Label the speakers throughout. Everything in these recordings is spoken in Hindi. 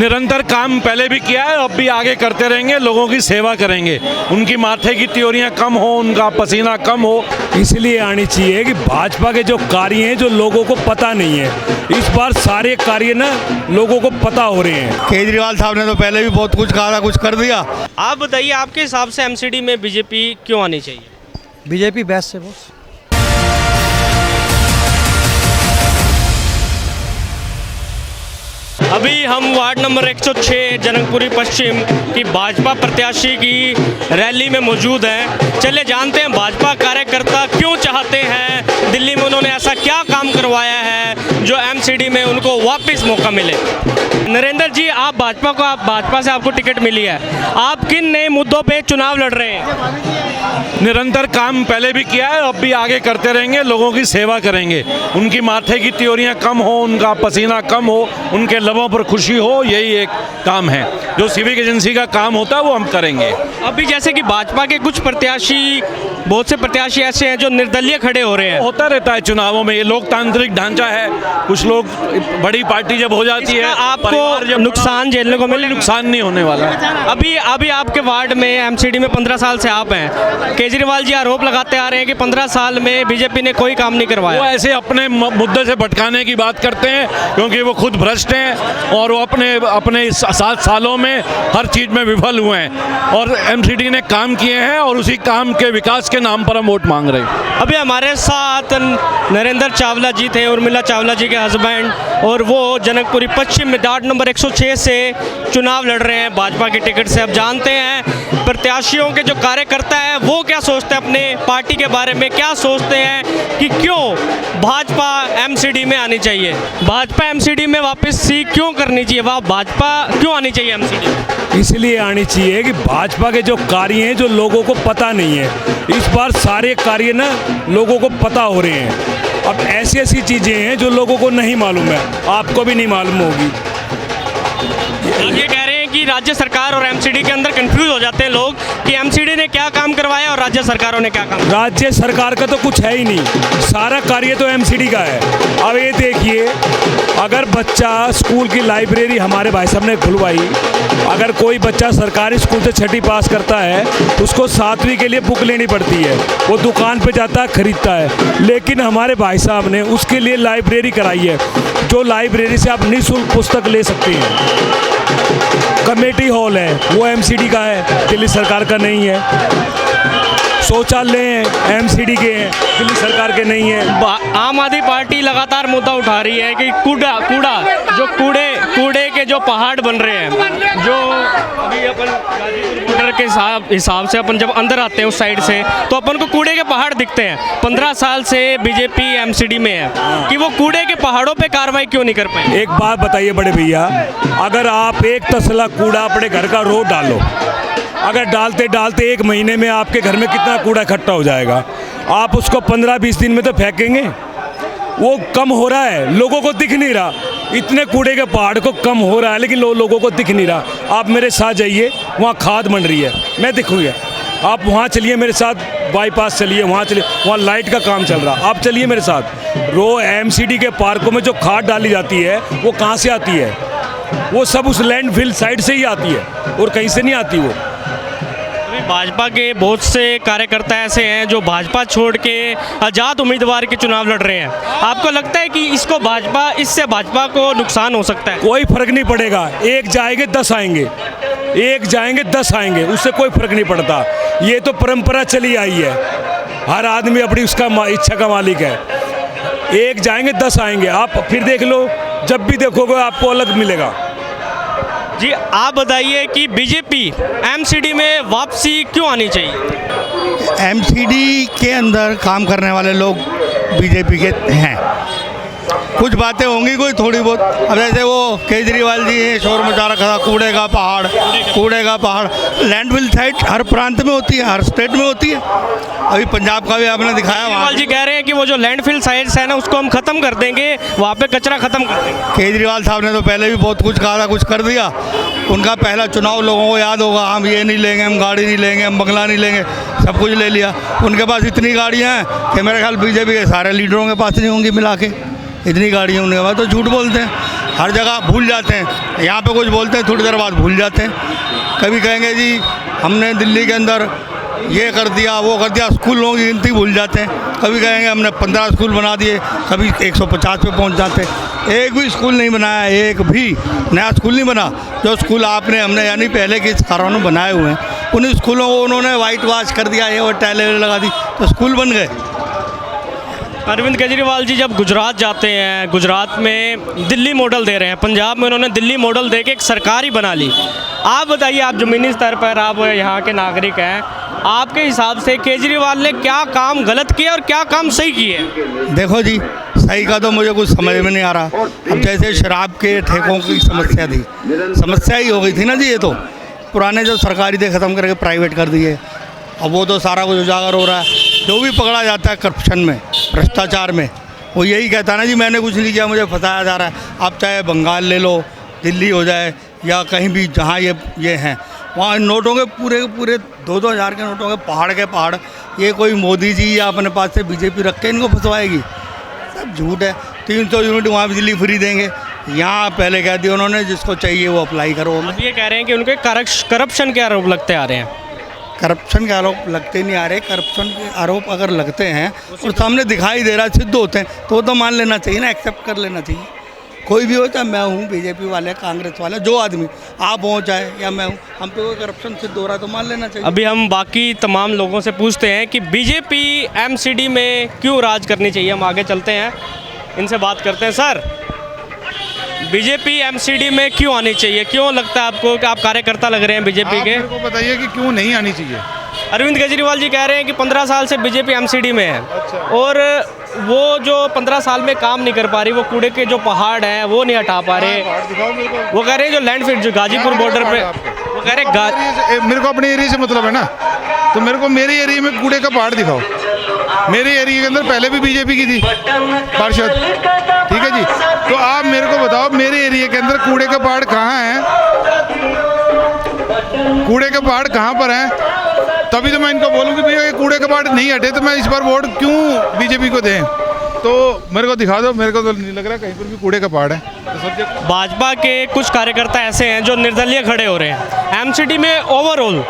Speaker 1: निरंतर काम पहले भी किया है, अब भी आगे करते रहेंगे, लोगों की सेवा करेंगे, उनकी माथे की त्योरियां कम हो, उनका पसीना कम हो।
Speaker 2: इसलिए आनी चाहिए कि भाजपा के जो कार्य हैं जो लोगों को पता नहीं है, इस बार सारे कार्य ना लोगों को पता हो रहे हैं।
Speaker 3: केजरीवाल साहब ने तो पहले भी बहुत कुछ कहा था, कुछ कर दिया।
Speaker 4: आप बताइए, आपके हिसाब से एमसीडी में बीजेपी क्यों आनी चाहिए?
Speaker 5: बीजेपी बेस्ट है बॉस।
Speaker 4: अभी हम वार्ड नंबर 106 जनकपुरी पश्चिम की भाजपा प्रत्याशी की रैली में मौजूद हैं। चलिए जानते हैं भाजपा कार्यकर्ता क्यों चाहते हैं, दिल्ली में उन्होंने ऐसा क्या काम करवाया है जो एमसीडी में उनको वापस मौका मिले। नरेंद्र जी, आप भाजपा से आपको टिकट मिली है, आप किन नए मुद्दों पे चुनाव लड़ रहे हैं?
Speaker 1: निरंतर काम पहले भी किया है, अब भी आगे करते रहेंगे, लोगों की सेवा करेंगे, उनकी माथे की त्योरियां कम हो, उनका पसीना कम हो, उनके लबों पर खुशी हो, यही एक काम है। जो सिविक एजेंसी का काम होता है वो हम करेंगे।
Speaker 4: अभी जैसे कि भाजपा के कुछ प्रत्याशी, बहुत से प्रत्याशी ऐसे हैं जो निर्दलीय खड़े हो रहे हैं।
Speaker 1: होता रहता है चुनावों में, ये लोकतांत्रिक ढांचा है। कुछ लोग, बड़ी पार्टी जब हो जाती है,
Speaker 4: आपको
Speaker 1: जब
Speaker 4: नुकसान झेलने को मिले?
Speaker 1: नुकसान नहीं होने वाला।
Speaker 4: अभी आपके वार्ड में एमसीडी में 15 साल से आप हैं, केजरीवाल जी आरोप लगाते आ रहे हैं कि 15 साल में बीजेपी ने कोई काम नहीं करवाया।
Speaker 1: वो ऐसे अपने मुद्दे से भटकाने की बात करते हैं, क्योंकि वो खुद भ्रष्ट हैं और वो अपने 7 सालों में हर चीज में विफल हुए हैं, और एमसीडी ने काम किए हैं और उसी काम के विकास के नाम पर हम वोट मांग रहे हैं।
Speaker 4: अभी हमारे साथ नरेंद्र चावला जी थे, उर्मिला चावला जी के हस्बैंड, और वो जनकपुरी पश्चिम में वार्ड नंबर 106 से चुनाव लड़ रहे हैं भाजपा की टिकट से। अब जानते हैं प्रत्याशियों के जो कार्यकर्ता हैं वो क्या सोचते हैं, अपने पार्टी के बारे में क्या सोचते हैं कि क्यों भाजपा एमसीडी में आनी चाहिए, भाजपा एमसीडी में वापस सी क्यों करनी चाहिए, वह भाजपा क्यों आनी चाहिए एमसीडी?
Speaker 2: इसलिए आनी चाहिए कि भाजपा के जो कार्य हैं जो लोगों को पता नहीं है, इस बार सारे कार्य ना लोगों को पता हो रहे हैं। अब ऐसी ऐसी चीज़ें हैं जो लोगों को नहीं मालूम है, आपको भी नहीं मालूम होगी।
Speaker 4: आप ये कह रहे हैं कि राज्य सरकार और एमसीडी के अंदर कंफ्यूज हो जाते हैं लोग कि एमसीडी ने क्या काम करवाया और राज्य सरकारों ने क्या काम।
Speaker 2: राज्य सरकार का तो कुछ है ही नहीं, सारा कार्य तो एमसीडी का है। अब ये देखिए, अगर बच्चा स्कूल की लाइब्रेरी हमारे भाई साहब ने खुलवाई, अगर कोई बच्चा सरकारी स्कूल से 6ठी पास करता है उसको 7वीं के लिए बुक लेनी पड़ती है, वो दुकान पे जाता है खरीदता है, लेकिन हमारे भाई साहब ने उसके लिए लाइब्रेरी कराई है, जो लाइब्रेरी से आप निःशुल्क पुस्तक ले सकते हैं। कमेटी हॉल है वो एमसीडी का है, दिल्ली सरकार का नहीं है। शौचालय हैं एमसीडी के हैं, दिल्ली सरकार के नहीं है।
Speaker 4: आम आदमी पार्टी लगातार मुद्दा उठा रही है कि कूड़े के जो पहाड़ बन रहे हैं, जो अभी अपन गाजीपुर के हिसाब से अपन जब अंदर आते हैं उस साइड से तो अपन को कूड़े के पहाड़ दिखते हैं। 15 साल से बीजेपी एमसीडी में है, कि वो कूड़े के पहाड़ों पे कार्रवाई क्यों नहीं कर पाई?
Speaker 2: एक बात बताइए बड़े भैया, अगर आप एक तसला कूड़ा अपने घर का रोज डालो, अगर डालते डालते 1 महीने में आपके घर में कितना कूड़ा इकट्ठा हो जाएगा? आप उसको 15-20 दिन में तो फेंकेंगे। वो कम हो रहा है, लोगों को दिख नहीं रहा, इतने कूड़े के पहाड़ को कम हो रहा है, लेकिन लोगों को दिख नहीं रहा। आप मेरे साथ जाइए, वहाँ खाद बन रही है, मैं दिखूँगा। आप वहाँ चलिए मेरे साथ, बाईपास चलिए, वहाँ चलिए, वहाँ लाइट का काम चल रहा, आप चलिए मेरे साथ। एमसीडी के पार्कों में जो खाद डाली जाती है वो कहाँ से आती है? वो सब उस लैंडफिल साइड से ही आती है और कहीं से नहीं आती। वो
Speaker 4: भाजपा के बहुत से कार्यकर्ता ऐसे हैं जो भाजपा छोड़ के आज़ाद उम्मीदवार के चुनाव लड़ रहे हैं। आपको लगता है कि इससे भाजपा को नुकसान हो सकता है?
Speaker 2: कोई फर्क नहीं पड़ेगा, एक जाएंगे 10 आएंगे, एक जाएंगे 10 आएंगे, उससे कोई फर्क नहीं पड़ता। ये तो परंपरा चली आई है, हर आदमी अपनी उसका इच्छा का मालिक है। एक जाएंगे 10 आएंगे, आप फिर देख लो, जब भी देखोगे आपको अलग मिलेगा।
Speaker 4: जी, आप बताइए कि बीजेपी एमसीडी में वापसी क्यों आनी चाहिए?
Speaker 3: एमसीडी के अंदर काम करने वाले लोग बीजेपी के हैं। कुछ बातें होंगी कोई थोड़ी बहुत, अब जैसे वो केजरीवाल जी शोर मचा रखा था, कूड़े का पहाड़ लैंडफिल साइट हर प्रांत में होती है, हर स्टेट में होती है। अभी पंजाब का भी आपने दिखाया।
Speaker 4: केजरीवाल जी कह रहे हैं कि वो जो लैंडफिल साइट्स है ना उसको हम खत्म कर देंगे, वहाँ पे कचरा खत्म कर देंगे।
Speaker 3: केजरीवाल साहब ने तो पहले भी बहुत कुछ कहा था, कुछ कर दिया। उनका पहला चुनाव लोगों को याद होगा, हम ये नहीं लेंगे, हम गाड़ी नहीं लेंगे, हम बंगला नहीं लेंगे, सब कुछ ले लिया। उनके पास इतनी गाड़ियाँ हैं कि मेरे ख्याल बीजेपी के सारे लीडरों के पास नहीं होंगी मिला के, इतनी गाड़ियाँ उनके पास, तो झूठ बोलते हैं। हर जगह भूल जाते हैं। यहाँ पे कुछ बोलते हैं, थोड़ी देर बाद भूल जाते हैं। कभी कहेंगे जी हमने दिल्ली के अंदर ये कर दिया, वो कर दिया, स्कूलों की गिनती भूल जाते हैं। कभी कहेंगे हमने 15 स्कूल बना दिए, कभी 150 पे पहुँच जाते हैं। एक भी स्कूल नहीं बनाया, एक भी नया स्कूल नहीं बना। जो स्कूल आपने हमने यानी पहले के सरकारों ने बनाए हुए हैं, उन स्कूलों को उन्होंने वाइट वॉश कर दिया, ये और टाइलें लगा दी, तो स्कूल बन गए।
Speaker 4: अरविंद केजरीवाल जी जब गुजरात जाते हैं, गुजरात में दिल्ली मॉडल दे रहे हैं, पंजाब में उन्होंने दिल्ली मॉडल दे के एक सरकार ही बना ली। आप बताइए, आप ज़मीनी स्तर पर आप यहाँ के नागरिक हैं, आपके हिसाब से केजरीवाल ने क्या काम गलत किया और क्या काम सही किए?
Speaker 3: देखो जी, सही का तो मुझे कुछ समझ में नहीं आ रहा। अब जैसे शराब के ठेकों की समस्या थी, समस्या ही हो गई थी ना जी। ये तो पुराने जो सरकारी थे ख़त्म करके प्राइवेट कर दिए, अब वो तो सारा कुछ उजागर हो रहा है। जो भी पकड़ा जाता है करप्शन में, भ्रष्टाचार में, वो यही कहता है ना जी मैंने कुछ नहीं किया, मुझे फंसाया जा रहा है। आप चाहे बंगाल ले लो, दिल्ली हो जाए या कहीं भी जहाँ ये हैं, वहाँ नोटों के पूरे 2-2 हज़ार के नोटों के पहाड़। ये कोई मोदी जी या अपने पास से बीजेपी रख के इनको फंसवाएगी? सब झूठ है। 300 यूनिट वहाँ बिजली फ्री देंगे, यहाँ पहले कह दिया उन्होंने जिसको चाहिए वो अप्लाई करो।
Speaker 4: अब ये कह रहे हैं कि उनके करप्शन के आरोप लगते आ रहे हैं।
Speaker 3: करप्शन के आरोप लगते नहीं आ रहे। करप्शन के आरोप अगर लगते हैं और सामने दिखाई दे रहा है, सिद्ध होते हैं, तो वो तो मान लेना चाहिए ना, एक्सेप्ट कर लेना चाहिए। कोई भी हो, चाहे मैं हूँ, बीजेपी वाले, कांग्रेस वाले, जो आदमी, आप हो चाहे या मैं हूँ, हम पे कोई करप्शन सिद्ध हो रहा है तो मान लेना चाहिए।
Speaker 4: अभी हम बाकी तमाम लोगों से पूछते हैं कि बीजेपी एमसीडी में क्यों राज करनी चाहिए। हम आगे चलते हैं, इनसे बात करते हैं। सर, बीजेपी एमसीडी में क्यों आनी चाहिए? क्यों लगता है आपको कि आप कार्यकर्ता लग रहे हैं बीजेपी के?
Speaker 6: मेरे को बताइए कि क्यों नहीं आनी चाहिए।
Speaker 4: अरविंद केजरीवाल जी कह रहे हैं कि 15 साल से बीजेपी एमसीडी में है।
Speaker 6: अच्छा।
Speaker 4: और वो जो 15 साल में काम नहीं कर पा रही, वो कूड़े के जो पहाड़ हैं वो नहीं हटा पा रहे।
Speaker 6: पहाड़ दिखाओ मेरे को।
Speaker 4: वो कह रहे हैं जो लैंडफिल जो गाजीपुर बॉर्डर पे, वो कह रहे
Speaker 6: मेरे को अपने एरिया से मतलब है ना, तो मेरे को मेरे एरिया में कूड़े का पहाड़ दिखाओ। मेरे एरिया के अंदर पहले भी बीजेपी की थी पार्षद, ठीक है जी। तो आप मेरे को बताओ मेरे एरिया के अंदर कूड़े का पहाड़ कहाँ है? कूड़े के पहाड़ कहाँ पर हैं? तभी तो मैं इनको बोलूँ कि भैया ये कूड़े के पहाड़ नहीं हटे तो मैं इस बार वोट क्यों बीजेपी को दें। तो मेरे को दिखा दो, मेरे को तो नहीं लग रहा कहीं पर भी कूड़े का पहाड़ है। तो
Speaker 4: भाजपा के कुछ कार्यकर्ता ऐसे हैं जो निर्दलीय खड़े हो रहे हैं एमसीडी में। ओवरऑल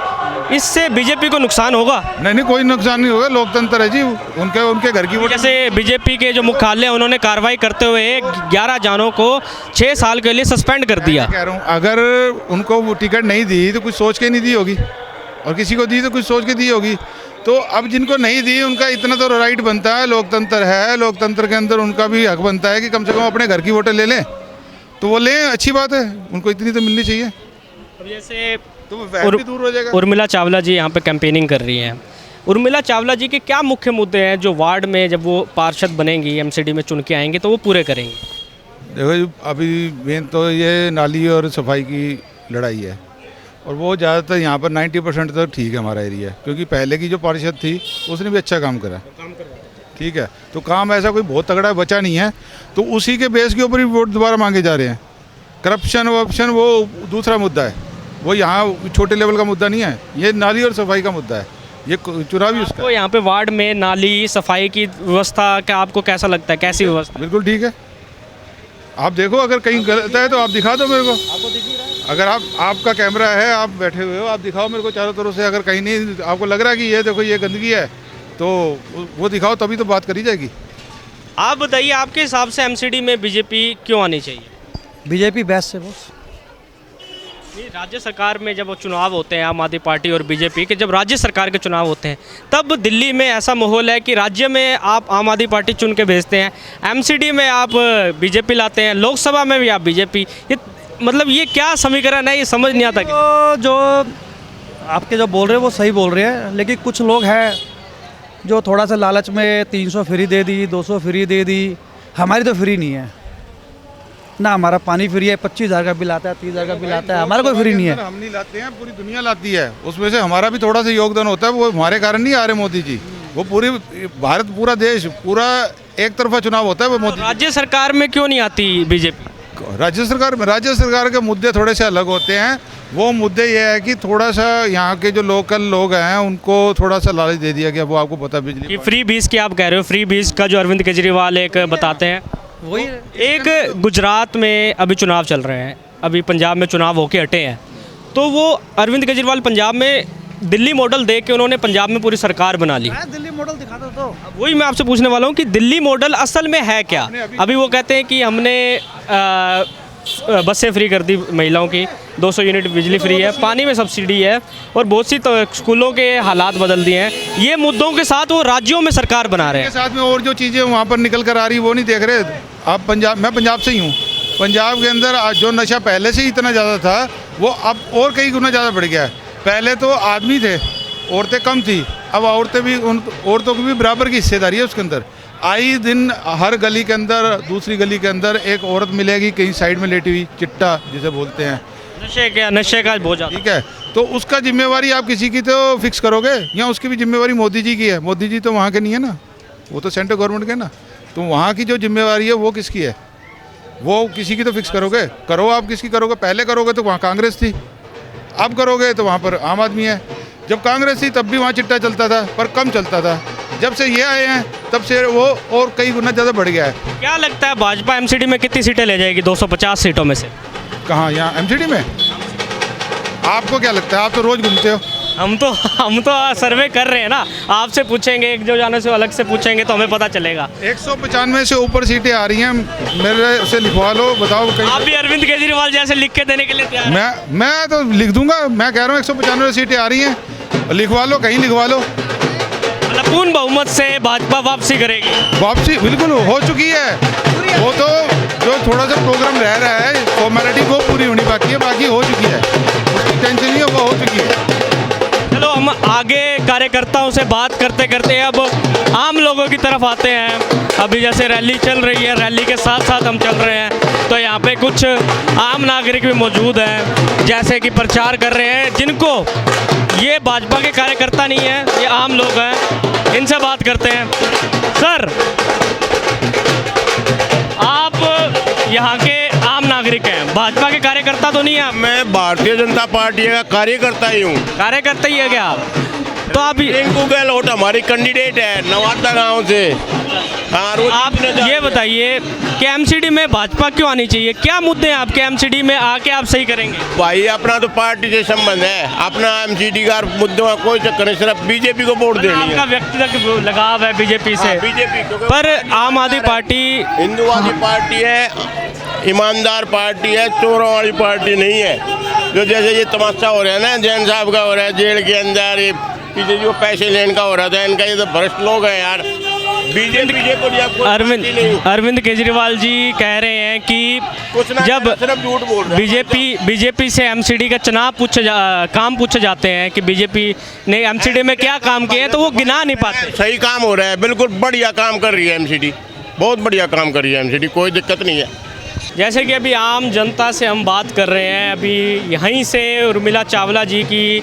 Speaker 4: इससे बीजेपी को नुकसान होगा?
Speaker 6: नहीं, कोई नुकसान नहीं होगा, लोकतंत्र है जी। उनके घर की वोट।
Speaker 4: जैसे बीजेपी के जो मुख्यालय उन्होंने कार्रवाई करते हुए 11 जानों को 6 साल के लिए सस्पेंड कर दिया।
Speaker 6: कह रहा हूँ अगर उनको वो टिकट नहीं दी तो कुछ सोच के नहीं दी होगी, और किसी को दी तो कुछ सोच के दी होगी। तो अब जिनको नहीं दी उनका इतना तो राइट बनता है, लोकतंत्र है, लोकतंत्र के अंदर उनका भी हक बनता है कि कम से कम अपने घर की वोटें ले लें। तो वो लें, अच्छी बात है, उनको इतनी तो मिलनी चाहिए।
Speaker 4: अब जैसे
Speaker 6: तो वैट भी दूर हो जाएगा।
Speaker 4: उर्मिला चावला जी यहाँ पे कैंपेनिंग कर रही हैं। उर्मिला चावला जी के क्या मुख्य मुद्दे हैं जो वार्ड में जब वो पार्षद बनेंगी, एमसीडी में चुन के आएंगे तो वो पूरे करेंगे?
Speaker 6: देखो जी, अभी मेन तो ये नाली और सफाई की लड़ाई है, और वो ज़्यादातर यहाँ पर 90% तो ठीक है हमारा एरिया, क्योंकि पहले की जो पार्षद थी उसने भी अच्छा काम करा, ठीक है। तो काम ऐसा कोई बहुत तगड़ा बचा नहीं है, तो उसी के बेस के ऊपर ही वोट दोबारा मांगे जा रहे हैं। करप्शन वप्शन वो दूसरा मुद्दा है, वो यहाँ छोटे लेवल का मुद्दा नहीं है, ये नाली और सफाई का मुद्दा है, ये चुनावी उसका।
Speaker 4: तो यहाँ पे वार्ड में नाली सफाई की व्यवस्था का आपको कैसा लगता है, कैसी व्यवस्था?
Speaker 6: बिल्कुल ठीक है। आप देखो, अगर कहीं गलत है तो आप दिखा दो मेरे को। अगर आपका कैमरा है, आप बैठे हुए हो, आप दिखाओ मेरे को चारों तरफ से। अगर कहीं नहीं आपको लग रहा है कि ये देखो ये गंदगी है, तो वो दिखाओ, तभी तो बात करी जाएगी।
Speaker 4: आप बताइए, आपके हिसाब से एमसीडी में बीजेपी क्यों आनी चाहिए?
Speaker 5: बीजेपी बेस्ट है बॉस।
Speaker 4: नहीं, राज्य सरकार में जब वो चुनाव होते हैं, आम आदमी पार्टी और बीजेपी के जब राज्य सरकार के चुनाव होते हैं, तब दिल्ली में ऐसा माहौल है कि राज्य में आप आम आदमी पार्टी चुन के भेजते हैं, एमसीडी में आप बीजेपी लाते हैं, लोकसभा में भी आप बीजेपी। ये मतलब ये क्या समीकरण है, ये समझ नहीं आता।
Speaker 5: तो जो आपके जो बोल रहे हैं वो सही बोल रहे हैं, लेकिन कुछ लोग हैं जो थोड़ा सा लालच में 300 फ्री दे दी, 200 फ्री दे दी। हमारी तो फ्री नहीं है ना, हमारा पानी फ्री है, 25,000 का बिल आता है, 30,000 का बिल आता है, हमारा कोई फ्री नहीं है।
Speaker 6: हम नहीं लाते हैं, पूरी दुनिया लाती है, उसमें से हमारा भी थोड़ा सा योगदान होता है। वो हमारे कारण नहीं आ रहे मोदी जी, वो पूरी भारत, पूरा देश, पूरा एक तरफा चुनाव होता है वो मोदी।
Speaker 4: राज्य सरकार में क्यों नहीं आती बीजेपी?
Speaker 6: राज्य सरकार के मुद्दे थोड़े से अलग होते हैं। वो मुद्दे ये है कि थोड़ा सा यहाँ के जो लोकल लोग हैं उनको थोड़ा सा लालच दे दिया गया। वो आपको पता बिजली
Speaker 4: कि फ्री 20 की आप कह रहे हो, फ्री 20 का जो अरविंद केजरीवाल एक बताते हैं।
Speaker 5: वही
Speaker 4: एक गुजरात में अभी चुनाव चल रहे हैं, अभी पंजाब में चुनाव होके हटे हैं, तो वो अरविंद केजरीवाल पंजाब में दिल्ली मॉडल देख के उन्होंने पंजाब में पूरी सरकार बना ली।
Speaker 5: दिल्ली मॉडल दिखा दो तो।
Speaker 4: वही मैं आपसे पूछने वाला हूँ कि दिल्ली मॉडल असल में है क्या? अभी वो कहते हैं कि हमने बसें फ्री कर दी महिलाओं की, 200 यूनिट बिजली फ्री है, पानी में सब्सिडी है और बहुत सी तो स्कूलों के हालात बदल दिए हैं। ये मुद्दों के साथ वो राज्यों में सरकार बना रहे
Speaker 6: के
Speaker 4: हैं।
Speaker 6: साथ में और जो चीज़ें वहाँ पर निकल कर आ रही वो नहीं देख रहे आप। पंजाब, मैं पंजाब से ही हूँ। पंजाब के अंदर आज जो नशा पहले से ही इतना ज़्यादा था वो अब और कई गुना ज़्यादा बढ़ गया है। पहले तो आदमी थे, औरतें कम थी, अब औरतें भी, उन औरतों की भी बराबर की हिस्सेदारी है उसके अंदर। आई दिन हर गली के अंदर, दूसरी गली के अंदर एक औरत मिलेगी कहीं साइड में लेटी हुई, चिट्टा जिसे बोलते हैं,
Speaker 4: नशे का बहुत ज़्यादा।
Speaker 6: ठीक है। तो उसका जिम्मेवारी आप किसी की तो फिक्स करोगे, या उसकी भी जिम्मेवारी मोदी जी की है? मोदी जी तो वहाँ के नहीं है ना, वो तो सेंट्रल गवर्नमेंट के ना। तो वहाँ की जो जिम्मेवारी है वो किसकी है? वो किसी की तो फिक्स करोगे। करो, आप किसकी करोगे? पहले करोगे तो वहाँ कांग्रेस थी, अब करोगे तो वहाँ पर आम आदमी है। जब कांग्रेस थी तब भी वहाँ चिट्टा चलता था, पर कम चलता था। जब से ये आए हैं तब से वो और कई गुना ज़्यादा बढ़ गया है।
Speaker 4: क्या लगता है भाजपा एमसीडी में कितनी सीटें ले जाएगी 250 सीटों में से?
Speaker 6: कहाँ, यहाँ एमसीडी में? आपको क्या लगता है? आप तो रोज़ घूमते हो।
Speaker 4: हम तो सर्वे कर रहे हैं ना, आपसे पूछेंगे, एक जो जाने से अलग से पूछेंगे तो हमें पता चलेगा।
Speaker 6: 195 से ऊपर सीटें आ रही हैं, मेरे से लिखवा लो, बताओ कहीं।
Speaker 4: आप भी अरविंद केजरीवाल जैसे लिख के देने के लिए तैयार हैं?
Speaker 6: मैं तो लिख दूंगा। मैं कह रहा हूँ 195 सीटें आ रही हैं, लिखवा लो, कहीं लिखवा लो।
Speaker 4: मतलब पूर्ण बहुमत से भाजपा वापसी करेगी?
Speaker 6: वापसी बिल्कुल हो चुकी है। वो तो जो थोड़ा सा प्रोग्राम रह रहा है, फॉर्मेलिटी वो पूरी होनी बाकी है, बाकी हो चुकी है, उसकी टेंशन नहीं है, वो हो चुकी है।
Speaker 4: चलो हम आगे कार्यकर्ताओं से बात करते करते अब आम लोगों की तरफ आते हैं। अभी जैसे रैली चल रही है, रैली के साथ साथ हम चल रहे हैं, तो यहाँ पे कुछ आम नागरिक भी मौजूद हैं, जैसे कि प्रचार कर रहे हैं, जिनको ये भाजपा के कार्यकर्ता नहीं है, ये आम लोग हैं। इनसे बात करते हैं। सर, आप यहाँ के आम नागरिक हैं, भाजपा के कार्यकर्ता तो नहीं है आप?
Speaker 7: मैं भारतीय जनता पार्टी का कार्यकर्ता ही हूँ।
Speaker 4: कार्यकर्ता ही है क्या आप? तो आप
Speaker 7: रिंकू गहलोत हमारी कैंडिडेट है नवादा गांव से। हाँ, रोज
Speaker 4: आप ये बताइए कि एमसीडी में भाजपा क्यों आनी चाहिए? क्या मुद्दे हैं आपके एमसीडी में आके आप सही करेंगे?
Speaker 7: भाई अपना तो पार्टी से संबंध है, अपना एमसीडी का मुद्दों का कोई चक्कर नहीं, सिर्फ बीजेपी को वोट देनी
Speaker 4: आपका
Speaker 7: है।
Speaker 4: व्यक्तिगत लगाव है बीजेपी से?
Speaker 7: बीजेपी
Speaker 4: पर आम आदमी पार्टी
Speaker 7: हिंदुवादी पार्टी है, ईमानदार पार्टी है, चोरों वाली पार्टी नहीं है। जो जैसे ये तमाशा हो रहा है ना, जैन साहब का हो रहा है जेल के अंदर, ये पीछे जो पैसे लेने का हो रहा था इनका, ये तो भ्रष्ट लोग हैं यार। बीजेपी को
Speaker 4: अरविंद केजरीवाल जी कह रहे हैं कि जब
Speaker 7: सिर्फ झूठ बोल रहे हैं।
Speaker 4: बीजेपी से एमसीडी का काम पूछे जाते हैं कि बीजेपी ने एमसीडी में क्या काम किए हैं, तो वो गिना नहीं पाते।
Speaker 7: सही काम हो रहा है, बिल्कुल बढ़िया काम कर रही है एमसीडी, बहुत बढ़िया काम कर रही है एमसीडी, कोई दिक्कत नहीं है।
Speaker 4: जैसे कि अभी आम जनता से हम बात कर रहे हैं, अभी यहीं से उर्मिला चावला जी की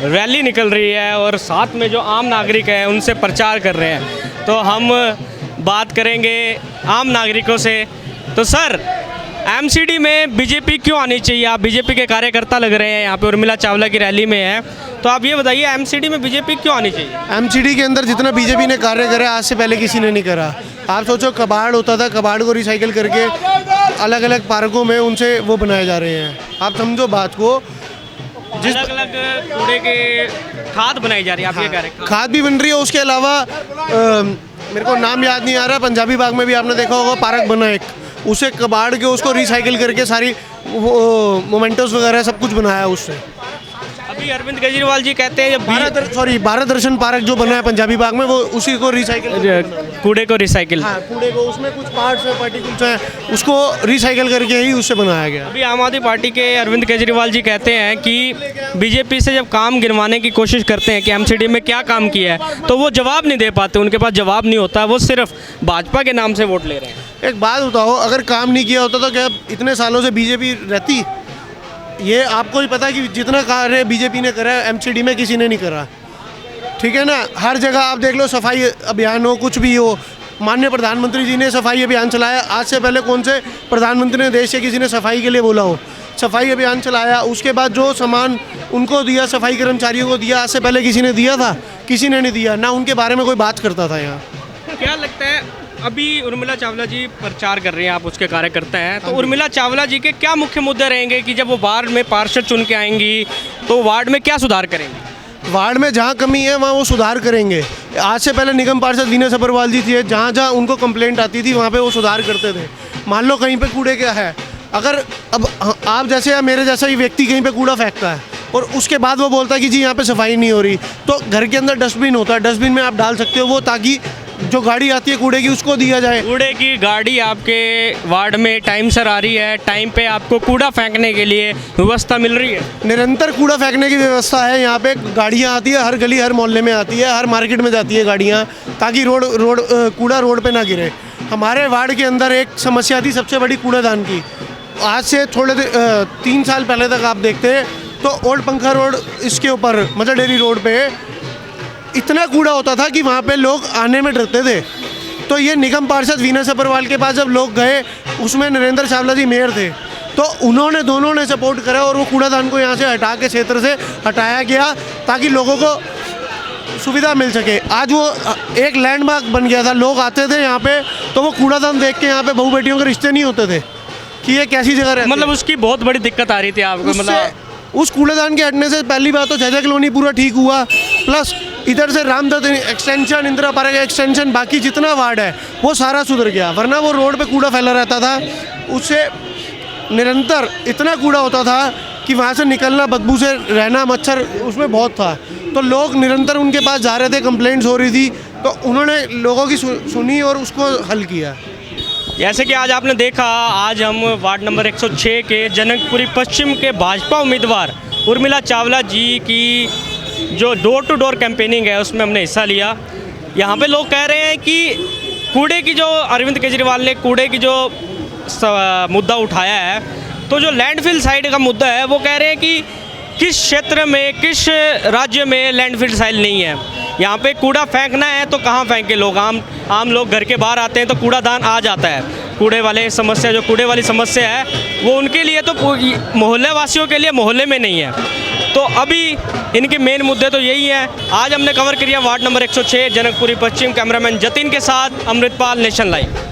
Speaker 4: रैली निकल रही है और साथ में जो आम नागरिक हैं उनसे प्रचार कर रहे हैं, तो हम बात करेंगे आम नागरिकों से। तो सर, एमसीडी में बीजेपी क्यों आनी चाहिए? आप बीजेपी के कार्यकर्ता लग रहे हैं, यहाँ पे उर्मिला चावला की रैली में है, तो आप ये बताइए एमसीडी में बीजेपी क्यों आनी चाहिए?
Speaker 8: एमसीडी के अंदर जितना बीजेपी ने कार्य करा आज से पहले किसी ने नहीं करा। आप सोचो, कबाड़ होता था, कबाड़ को रिसाइकिल करके अलग अलग पार्कों में उनसे वो बनाए जा रहे हैं। आप समझो बात को,
Speaker 4: अलग अलग कूड़े के खाद बनाई जा रही है, आप ये कह रहे हैं?
Speaker 8: खाद भी बन रही है, उसके अलावा मेरे को नाम याद नहीं आ रहा, पंजाबी बाग में भी आपने देखा होगा पार्क बना एक, उसे कबाड़ के उसको रिसाइकिल करके सारी मोमेंटोस वगैरह सब कुछ बनाया उससे।
Speaker 4: अभी अरविंद केजरीवाल जी कहते हैं जब
Speaker 8: भारत दर्शन पार्क जो बना है पंजाबी बाग में, वो उसी को रिसाइकिल,
Speaker 4: कूड़े को रिसाइकिल,
Speaker 8: हाँ, कूड़े को, उसमें कुछ पार्ट्स है, पार्टिकल्स हैं, उसको रिसाइकिल करके ही उससे बनाया गया।
Speaker 4: अभी आम आदमी पार्टी के अरविंद केजरीवाल जी कहते हैं कि बीजेपी से जब काम गिनवाने की कोशिश करते हैं कि एमसीडी में क्या काम किया है, तो वो जवाब नहीं दे पाते, उनके पास जवाब नहीं होता, वो सिर्फ भाजपा के नाम से वोट ले रहे हैं।
Speaker 8: एक बात बताओ, अगर काम नहीं किया होता तो क्या इतने सालों से बीजेपी रहती? ये आपको ही पता है कि जितना कार्य बीजेपी ने करा है एमसीडी में किसी ने नहीं करा, ठीक है ना। हर जगह आप देख लो, सफाई अभियान हो, कुछ भी हो, माननीय प्रधानमंत्री जी ने सफाई अभियान चलाया। आज से पहले कौन से प्रधानमंत्री ने देश से किसी ने सफाई के लिए बोला हो? सफाई अभियान चलाया, उसके बाद जो सामान उनको दिया, सफाई कर्मचारियों को दिया, आज से पहले किसी ने दिया था? किसी ने नहीं दिया, ना उनके बारे में कोई बात करता था यहाँ।
Speaker 4: क्या लगता है अभी उर्मिला चावला जी प्रचार कर रही हैं, आप उसके कार्यकर्ता हैं, तो उर्मिला चावला जी के क्या मुख्य मुद्दे रहेंगे कि जब वो वार्ड में पार्षद चुन के आएंगी तो वार्ड में क्या सुधार करेंगे?
Speaker 8: वार्ड में जहाँ कमी है वहाँ वो सुधार करेंगे। आज से पहले निगम पार्षद वीना सब्बरवाल जी थी, जहाँ जहाँ उनको कंप्लेंट आती थी वहाँ पे वो सुधार करते थे। मान लो कहीं पे कूड़े क्या है, अगर अब आप जैसे या मेरे जैसा ही व्यक्ति कहीं पे कूड़ा फेंकता है और उसके बाद वो बोलता है कि जी यहाँ पे सफाई नहीं हो रही, तो घर के अंदर डस्टबिन होता है, डस्टबिन में आप डाल सकते हो वो, ताकि जो गाड़ी आती है कूड़े की उसको दिया जाए।
Speaker 4: कूड़े की गाड़ी आपके वार्ड में टाइम सर आ रही है, टाइम पे आपको कूड़ा फेंकने के लिए व्यवस्था मिल रही है?
Speaker 8: निरंतर कूड़ा फेंकने की व्यवस्था है यहाँ पे, गाड़ियाँ आती है, हर गली हर मोहल्ले में आती है, हर मार्केट में जाती है गाड़ियाँ, ताकि कूड़ा रोड पे ना गिरे। हमारे वार्ड के अंदर एक समस्या थी सबसे बड़ी कूड़ेदान की। आज से थोड़े 3 साल पहले तक आप देखते तो ओल्ड पंखा रोड, इसके ऊपर मदर डेयरी रोड पे इतना कूड़ा होता था कि वहाँ पे लोग आने में डरते थे। तो ये निगम पार्षद वीना सब्बरवाल के पास जब लोग गए, उसमें नरेंद्र चावला जी मेयर थे, तो उन्होंने दोनों ने सपोर्ट करा और वो कूड़ादान को यहाँ से हटा के क्षेत्र से हटाया गया ताकि लोगों को सुविधा मिल सके। आज वो एक लैंडमार्क बन गया था, लोग आते थे यहाँ पे तो वो कूड़ादान देख के यहाँ पे बहू बेटियों के रिश्ते नहीं होते थे कि ये कैसी जगह रहती है।
Speaker 4: मतलब उसकी बहुत बड़ी दिक्कत आ रही थी आपको? मतलब
Speaker 8: उस कूड़ेदान के हटने से पहली बात तो जजा कॉलोनी पूरा ठीक हुआ, प्लस इधर से Ramdatt extension, Indira park extension, बाकी जितना वार्ड है वो सारा सुधर गया। वरना वो रोड पे कूड़ा फैला रहता था, उससे निरंतर इतना कूड़ा होता था कि वहाँ से निकलना, बदबू से रहना, मच्छर उसमें बहुत था। तो लोग निरंतर उनके पास जा रहे थे, कंप्लेंट्स हो रही थी, तो उन्होंने लोगों की सुनी और उसको हल किया।
Speaker 4: जैसे कि आज आपने देखा, आज हम वार्ड नंबर 106 के जनकपुरी पश्चिम के भाजपा उम्मीदवार उर्मिला चावला जी की जो डोर टू डोर कैंपेनिंग है उसमें हमने हिस्सा लिया। यहाँ पे लोग कह रहे हैं कि कूड़े की जो अरविंद केजरीवाल ने कूड़े की जो मुद्दा उठाया है, तो जो लैंडफिल साइड का मुद्दा है वो कह रहे हैं कि किस क्षेत्र में, किस राज्य में लैंडफिल साइड नहीं है। यहाँ पे कूड़ा फेंकना है तो कहाँ फेंके लोग? आम लोग घर के बाहर आते हैं तो कूड़ादान आ जाता है। कूड़े वाली समस्या है वो उनके लिए, तो मोहल्ले वासियों के लिए मोहल्ले में नहीं है। तो अभी इनके मेन मुद्दे तो यही हैं। आज हमने कवर किया वार्ड नंबर 106 जनकपुरी पश्चिम। कैमरामैन जतिन के साथ अमृतपाल, नेशन लाइव।